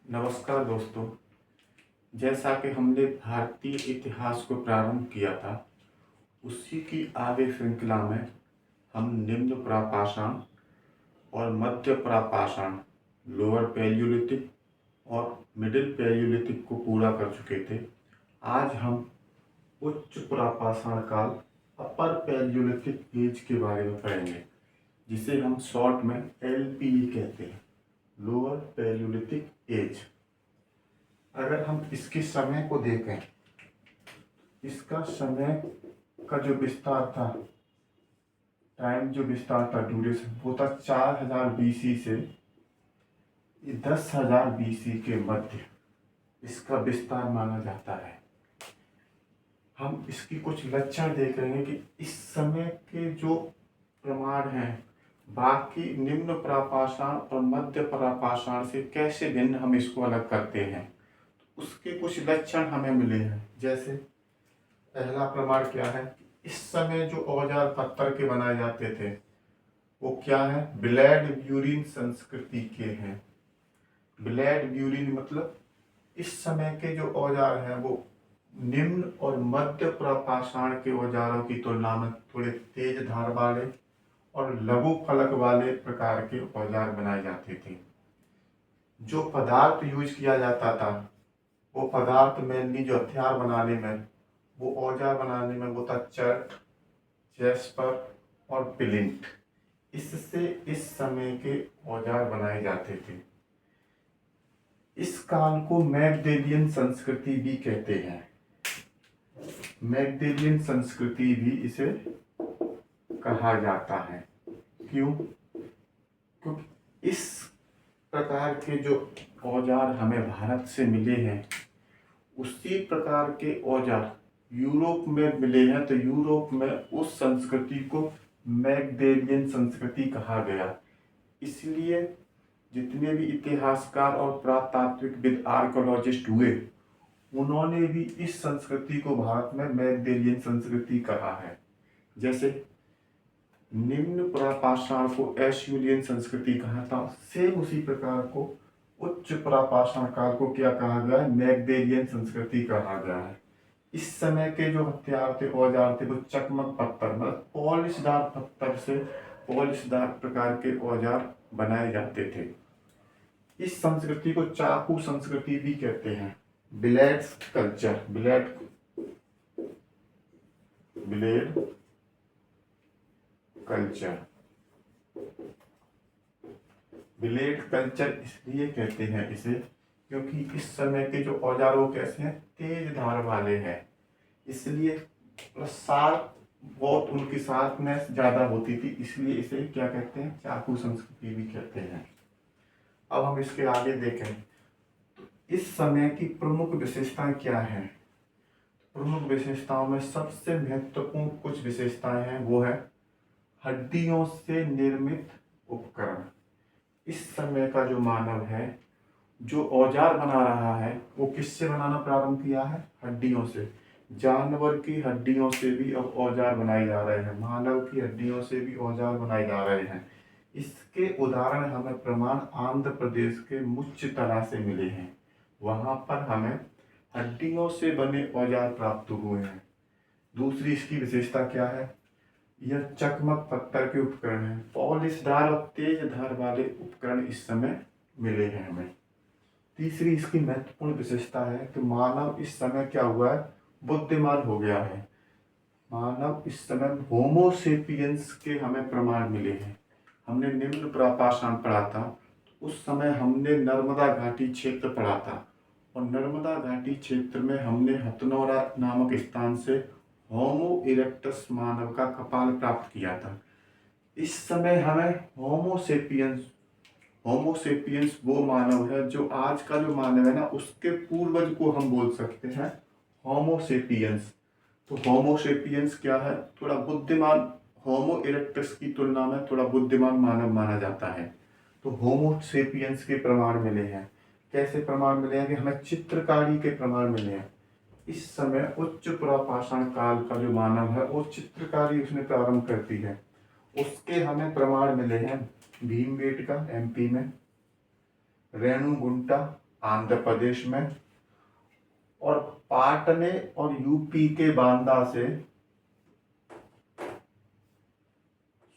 नमस्कार दोस्तों। जैसा कि हमने भारतीय इतिहास को प्रारंभ किया था, उसी की आगे श्रृंखला में हम निम्न प्रापाषाण और मध्य प्रापाषाण, लोअर पैलियोलिथिक और मिडिल पैलियोलिथिक को पूरा कर चुके थे। आज हम उच्च प्रापाषाण काल, अपर पैलियोलिथिक एज के बारे में पढ़ेंगे, जिसे हम शॉर्ट में LPE कहते हैं, लोअर पैलियोलिथिक एज। अगर हम इसके समय को देखें, इसका समय का जो विस्तार था, टाइम जो विस्तार था, ड्यूरेशन, वो था 4000 BC से 10,000 BC के मध्य इसका विस्तार माना जाता है। हम इसकी कुछ लक्षण देख रहे हैं कि इस समय के जो प्रमाण हैं बाकी निम्न प्रापाषाण और मध्य प्रापाषाण से कैसे भिन्न हम इसको अलग करते हैं, उसके कुछ लक्षण हमें मिले हैं। जैसे पहला प्रमाण क्या है, इस समय जो औजार पत्थर के बनाए जाते थे वो क्या है, ब्लेड ब्यूरिन संस्कृति के हैं। ब्लेड ब्यूरिन मतलब इस समय के जो औजार हैं वो निम्न और मध्य प्रापाषाण के औजारों की तुलना में थोड़े तेज धार वाले और लघु फलक वाले प्रकार के औजार बनाए जाते थे। जो पदार्थ यूज किया जाता था वो पदार्थ मेनली जो हथियार बनाने में, वो औजार बनाने में वो था चर्ट, जैस्पर और प्लिंथ। इससे इस समय के औजार बनाए जाते थे। इस काल को मैगडेलियन संस्कृति भी कहते हैं। मैगडेलियन संस्कृति भी इसे कहा जाता है। क्यों? क्योंकि इस प्रकार के जो औजार हमें भारत से मिले हैं, उसी प्रकार के औजार यूरोप में मिले हैं, तो यूरोप में उस संस्कृति को मैगडेलियन संस्कृति कहा गया। इसलिए जितने भी इतिहासकार और पुरातात्विकविद, आर्कोलॉजिस्ट हुए, उन्होंने भी इस संस्कृति को भारत में मैगडेलियन संस्कृति कहा है। जैसे निम्न प्रापाषाण को एशुलियन संस्कृति कहा था, सेम उसी प्रकार को उच्च प्रापाषाण काल को क्या कहा गया है, मैगडेलियन संस्कृति कहा गया है। इस समय के जो हथियार थे, औजार थे, वो चकमक पत्थर मतलब पॉलिशदार पत्थर से पॉलिशदार प्रकार के औजार बनाए जाते थे। इस संस्कृति को चाकू संस्कृति भी कहते हैं। Blade culture, blade culture, blade culture इसलिए कहते हैं इसे क्योंकि इस समय के जो औजार वो कैसे हैं, तेज धार वाले हैं। इसलिए शार्प बहुत उनकी शार्पनेस ज्यादा होती थी, इसलिए इसे क्या कहते हैं, चाकू संस्कृति भी कहते हैं। अब हम इसके आगे देखें तो इस समय की प्रमुख विशेषताएं क्या हैं। प्रमुख विशेषताओं में सबसे महत्वपूर्ण कुछ विशेषताएं हैं, वो है हड्डियों से निर्मित उपकरण। इस समय का जो मानव है, जो औजार बना रहा है, वो किससे बनाना प्रारंभ किया है, हड्डियों से। जानवर की हड्डियों से भी अब औजार बनाए जा रहे हैं, मानव की हड्डियों से भी औजार बनाए जा रहे हैं। इसके उदाहरण हमें प्रमाण आंध्र प्रदेश के मुच्चितरा से मिले हैं। वहां पर हमें हड्डियों से बने औजार प्राप्त हुए हैं। दूसरी इसकी विशेषता क्या है, यह चकमक पत्थर के उपकरण हैं। पॉलिशदार और तेज धार वाले उपकरण इस समय मिले हैं हमें। तीसरी इसकी महत्वपूर्ण विशेषता है कि मानव इस समय क्या हुआ है, बुद्धिमान हो गया है। मानव इस समय होमोसेपियंस के हमें प्रमाण मिले हैं। हमने निम्न प्रापाषाण पढ़ा था, उस समय हमने नर्मदा घाटी क्षेत्र पढ़ा था, और नर्मदा घाटी क्षेत्र में हमने हथनोरा नामक स्थान से होमो इरेक्टस मानव का कपाल प्राप्त किया था। इस समय हमें होमोसेपियंस वो मानव है जो आज का जो मानव है ना, उसके पूर्वज को हम बोल सकते हैं होमोसेपियंस। तो होमोसेपियंस क्या है, थोड़ा बुद्धिमान, होमो इरेक्टस की तुलना में थोड़ा बुद्धिमान मानव माना जाता है। तो होमोसेपियंस के प्रमाण मिले हैं। कैसे प्रमाण मिले हैं कि हमें चित्रकारी के प्रमाण मिले हैं। इस समय उच्च प्रापाषाण काल का जो मानव है वो चित्रकारी उसने प्रारंभ कर दी है। उसके हमें प्रमाण मिले हैं भीमबेटका MP में, रेणुगुंटा आंध्र प्रदेश में, और पाटने और यूपी के बांदा से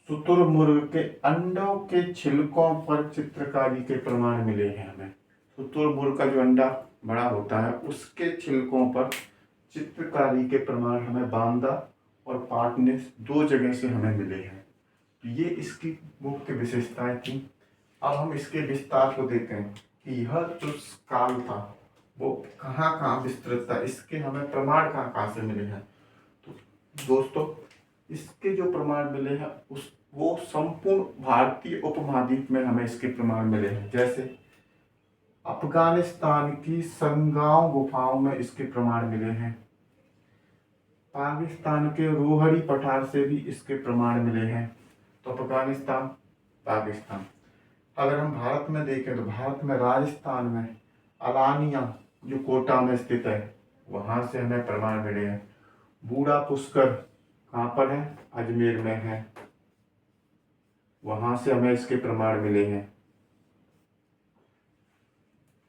शुतुरमुर्ग के अंडों के छिलकों पर चित्रकारी के प्रमाण मिले हैं हमें। शुतुरमुर्ग का जो अंडा बड़ा होता है उसके छिलकों पर चित्रकारी के प्रमाण हमें बांदा और पाटने 2 जगह से हमें मिले हैं। तो ये इसकी मुख्य विशेषताएं थी। अब हम इसके विस्तार को देखें कि यह जो काल था वो कहाँ कहाँ विस्तृत था, इसके हमें प्रमाण कहाँ कहाँ से मिले हैं। तो दोस्तों, इसके जो प्रमाण मिले हैं वो संपूर्ण भारतीय उपमहाद्वीप में हमें इसके प्रमाण मिले हैं। जैसे अफगानिस्तान की संगाव गुफाओं में इसके प्रमाण मिले हैं, पाकिस्तान के रोहड़ी पठार से भी इसके प्रमाण मिले हैं। तो अफगानिस्तान, पाकिस्तान। अगर हम भारत में देखें तो भारत में राजस्थान में अलानिया जो कोटा में स्थित है वहाँ से हमें प्रमाण मिले हैं। बूढ़ा पुष्कर कहाँ पर है? अजमेर में है, वहाँ से हमें इसके प्रमाण मिले हैं।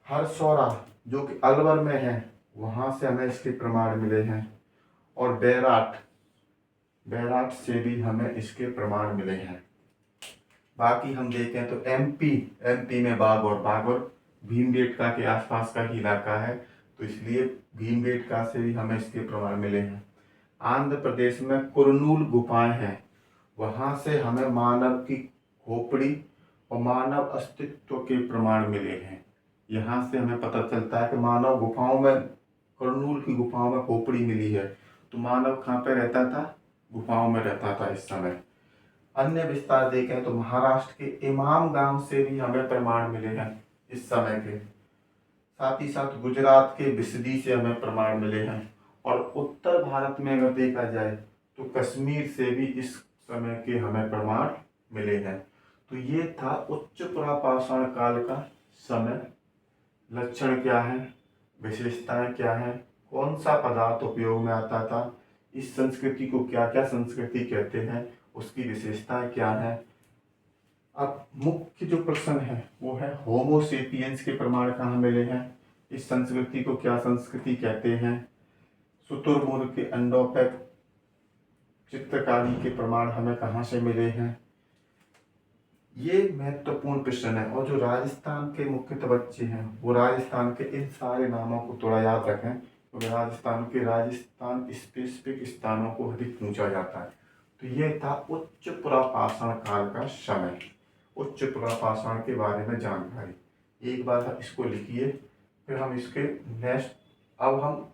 हरसौरा जो कि अलवर में है वहाँ से हमें इसके प्रमाण मिले हैं। और बैराट से भी हमें इसके प्रमाण मिले हैं। बाकी हम देखें तो एमपी में बागौर भीमबेटका के आसपास का ही इलाका है, तो इसलिए भीमबेटका से भी हमें इसके प्रमाण मिले हैं। आंध्र प्रदेश में कुरनूल गुफाएं हैं, वहाँ से हमें मानव की खोपड़ी और मानव अस्तित्व के प्रमाण मिले हैं। यहाँ से हमें पता चलता है कि मानव गुफाओं में, कुरनूल की गुफाओं में खोपड़ी मिली है। तो मानव कहाँ पे रहता था? गुफाओं में रहता था इस समय। अन्य विस्तार देखें तो महाराष्ट्र के इमाम गांव से भी हमें प्रमाण मिले हैं इस समय के। साथ ही साथ गुजरात के बिस्दी से हमें प्रमाण मिले हैं। और उत्तर भारत में अगर देखा जाए तो कश्मीर से भी इस समय के हमें प्रमाण मिले हैं। तो ये था उच्च पुरापाषाण काल का समय। लक्षण क्या है, विशेषताएं क्या हैं, कौन सा पदार्थ उपयोग में आता था, इस संस्कृति को क्या क्या संस्कृति कहते हैं, उसकी विशेषताएं क्या है। अब मुख्य जो प्रश्न है वो है होमो सेपियंस के प्रमाण कहाँ मिले हैं, इस संस्कृति को क्या संस्कृति कहते हैं, शुतुरमुर्ग के अंडों पर चित्रकारी के प्रमाण हमें कहाँ से मिले हैं। ये महत्वपूर्ण प्रश्न है। और जो राजस्थान के मुख्यतः बच्चे हैं वो राजस्थान के इन सारे नामों को थोड़ा याद रखें, क्योंकि राजस्थान स्पेसिफिक स्थानों को अधिक पूछा जाता है। तो ये था उच्च पुरापाषाण काल का समय, उच्च पुरापाषाण के बारे में जानकारी। एक बार आप इसको लिखिए, फिर हम इसके नेक्स्ट, अब हम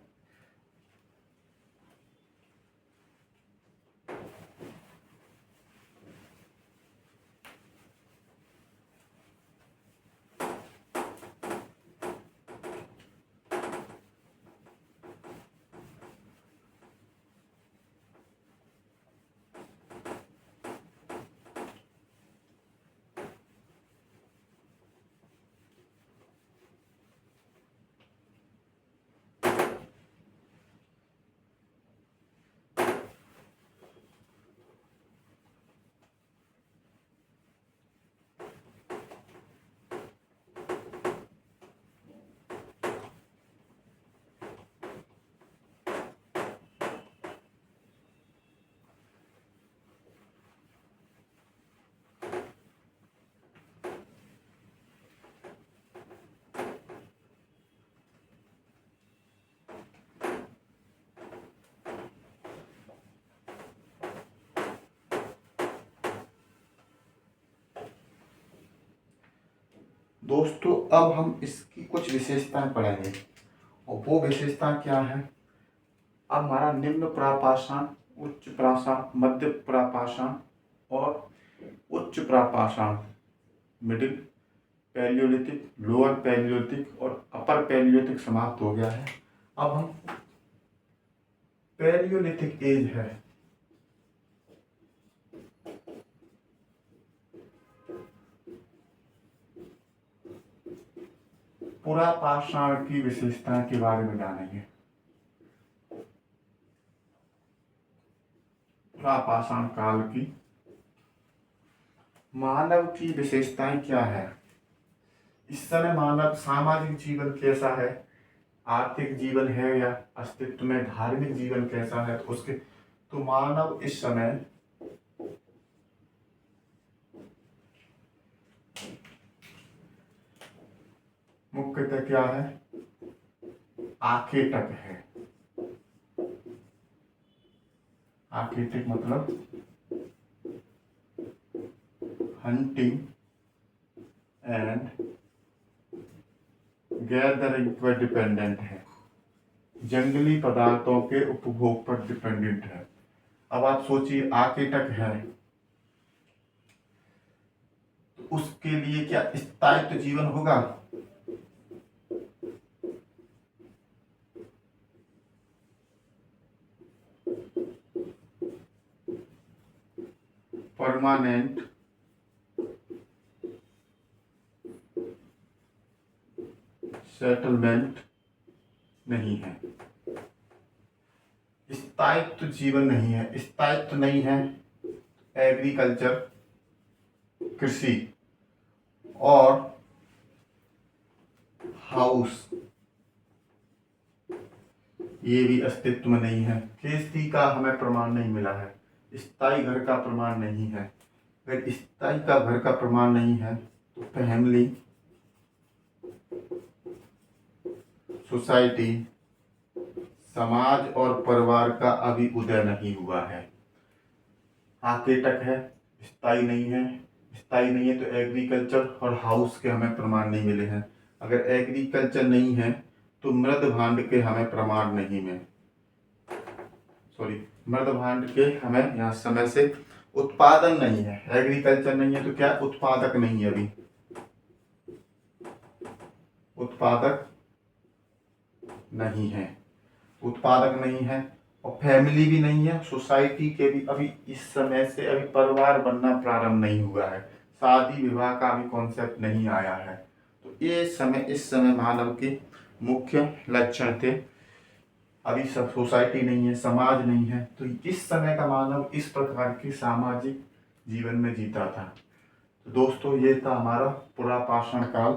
दोस्तों अब हम इसकी कुछ विशेषताएं पढ़ेंगे। और वो विशेषता क्या है, अब हमारा निम्न प्रापाषाण, उच्च प्रापाषाण, मध्य प्रापाषाण और उच्च प्रापाषाण, मिडिल पैलियोलिथिक, लोअर पैलियोलिथिक और अपर पैलियोलिथिक समाप्त हो गया है। अब हम पैलियोलिथिक एज है, पुरापाषाण की विशेषताएं के बारे में जानेंगे। पुरापाषाण काल की मानव की विशेषताएं क्या है, इस समय मानव सामाजिक जीवन कैसा है, आर्थिक जीवन है या अस्तित्व में धार्मिक जीवन कैसा है, तो मानव इस समय मुख्यतः क्या है, आखेटक है। आखेटक मतलब हंटिंग एंड गैदरिंग पर डिपेंडेंट है, जंगली पदार्थों के उपभोग पर डिपेंडेंट है। अब आप सोचिए आखेटक है तो उसके लिए क्या स्थायित्व जीवन होगा? परमानेंट सेटलमेंट नहीं है, स्थायित्व जीवन नहीं है। स्थायित्व नहीं है, एग्रीकल्चर कृषि और हाउस ये भी अस्तित्व में नहीं है। खेती का हमें प्रमाण नहीं मिला है, स्थायी घर का प्रमाण नहीं है। अगर स्थायी का घर का प्रमाण नहीं है तो फैमिली, सोसाइटी, समाज और परिवार का अभी उदय नहीं हुआ है। आखेटक है, स्थायी नहीं है। स्थायी नहीं है तो एग्रीकल्चर और हाउस के हमें प्रमाण नहीं मिले हैं। अगर एग्रीकल्चर नहीं है तो मृद भांड के हमें प्रमाण नहीं है। मृद भांड के हमें यहाँ समय से उत्पादन नहीं है। एग्रीकल्चर नहीं है तो क्या, उत्पादक नहीं है, अभी उत्पादक नहीं है, उत्पादक नहीं है। और फैमिली भी नहीं है, सोसाइटी के भी अभी इस समय से अभी परिवार बनना प्रारंभ नहीं हुआ है, शादी विवाह का अभी कॉन्सेप्ट नहीं आया है। तो ये समय, इस समय मानव के मुख्य लक्षण थे। अभी सब सोसाइटी नहीं है, समाज नहीं है, तो इस समय का मानव इस प्रकार के सामाजिक जीवन में जीता था। तो दोस्तों ये था हमारा पुरापाषाण काल।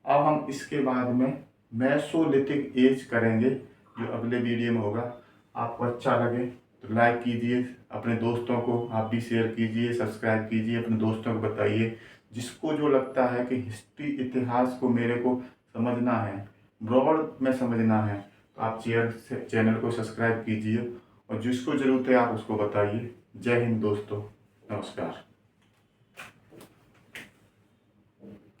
अब हम इसके बाद में मेसोलिथिक एज करेंगे, जो अगले वीडियो में होगा। आपको अच्छा लगे तो लाइक कीजिए, अपने दोस्तों को आप भी शेयर कीजिए, सब्सक्राइब कीजिए, अपने दोस्तों को बताइए। जिसको जो लगता है कि हिस्ट्री, इतिहास को मेरे को समझना है, ब्रॉड में समझना है, तो आप चैनल को सब्सक्राइब कीजिए, और जिसको ज़रूरत है आप उसको बताइए। जय हिंद दोस्तों, नमस्कार।